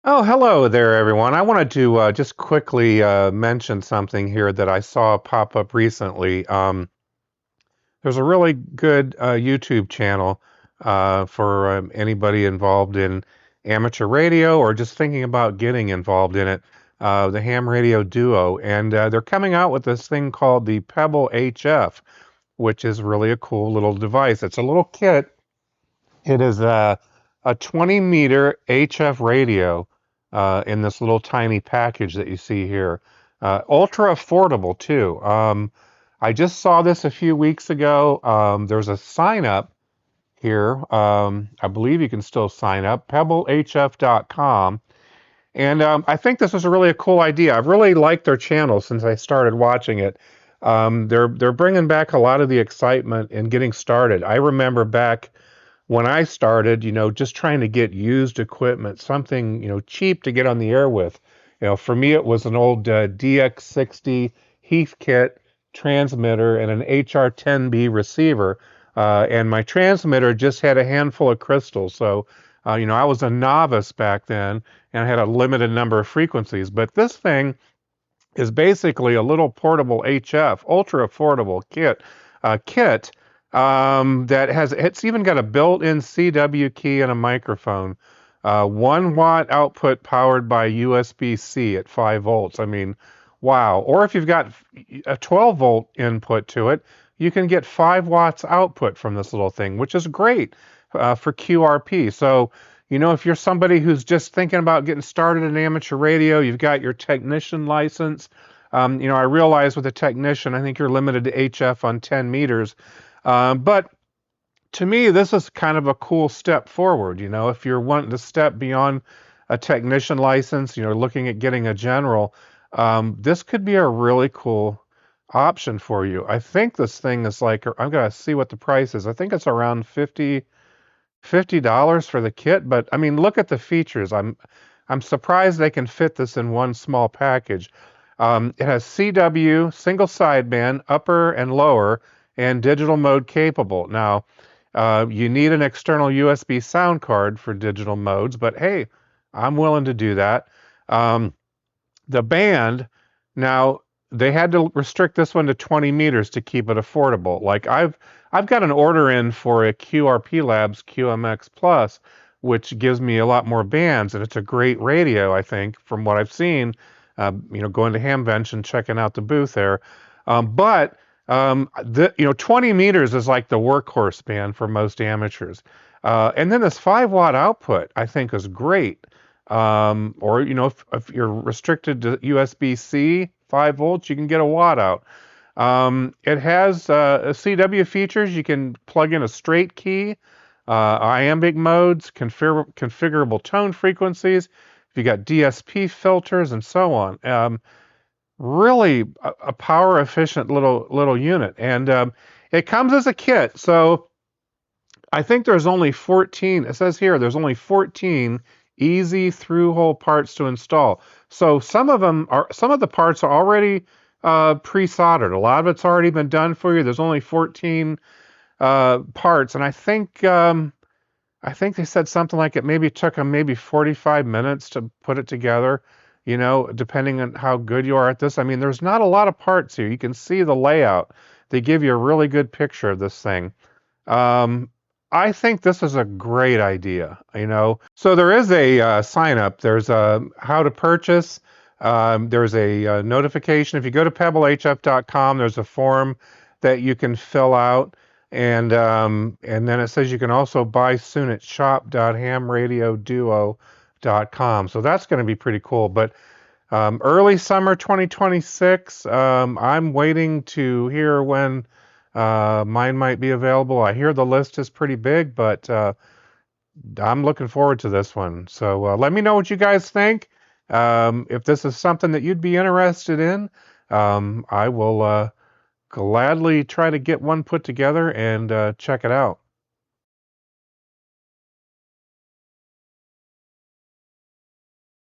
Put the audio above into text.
Oh, hello there, everyone. I wanted to just quickly mention something here that I saw pop up recently. There's a really good YouTube channel for anybody involved in amateur radio or just thinking about getting involved in it, the Ham Radio Duo. And they're coming out with this thing called the Pebble HF, which is really a cool little device. It's a little kit. It is a 20-meter HF radio in this little tiny package that you see here. Ultra affordable too. I just saw this a few weeks ago. There's a sign up here. I believe you can still sign up, pebblehf.com. And I think this is really a cool idea. I've really liked their channel since I started watching it. They're bringing back a lot of the excitement and getting started. I remember back when I started, just trying to get used equipment, something, cheap to get on the air with. For me, it was an old DX60 Heathkit transmitter and an HR10B receiver. And my transmitter just had a handful of crystals. So, I was a novice back then and I had a limited number of frequencies. But this thing is basically a little portable HF, ultra affordable kit that it's even got a built-in CW key and a microphone. 1 watt output powered by USB-C at 5 volts. I mean, wow. Or if you've got a 12 volt input to it, you can get 5 watts output from this little thing, which is great for QRP. So, if you're somebody who's just thinking about getting started in amateur radio, you've got your technician license. I realize with a technician, I think you're limited to HF on 10 meters. But to me, this is kind of a cool step forward. If you're wanting to step beyond a technician license, looking at getting a general, this could be a really cool option for you. I think this thing is like, I'm gonna see what the price is. I think it's around $50 for the kit, but I mean, look at the features. I'm surprised they can fit this in one small package. It has CW, single sideband, upper and lower, and digital mode capable. Now, you need an external USB sound card for digital modes, but hey, I'm willing to do that. Um, the band, now they had to restrict this one to 20 meters to keep it affordable. Like I've got an order in for a QRP Labs QMX Plus, which gives me a lot more bands, and it's a great radio, I think, from what I've seen. Going to Hamvention and checking out the booth there. But 20 meters is like the workhorse band for most amateurs. And then this 5 watt output, I think, is great. Or, if you're restricted to USB-C 5 volts, you can get a watt out. It has CW features. You can plug in a straight key, iambic modes, configurable tone frequencies. You got DSP filters and so on. Really a power efficient little unit, and it comes as a kit. So I think there's only 14. It says here there's only 14 easy through-hole parts to install. So some of the parts are already pre-soldered. A lot of it's already been done for you. There's only 14 parts, and I think they said something like it maybe took them maybe 45 minutes to put it together, depending on how good you are at this. I mean, there's not a lot of parts here. You can see the layout. They give you a really good picture of this thing. I think this is a great idea. So there is a sign up. There's a how to purchase. There's a notification. If you go to pebblehf.com, there's a form that you can fill out. And then it says you can also buy soon at shop.hamradioduo.com. So that's going to be pretty cool. But early summer 2026, I'm waiting to hear when mine might be available. I hear the list is pretty big, but I'm looking forward to this one. So let me know what you guys think. If this is something that you'd be interested in, I will gladly try to get one put together and check it out.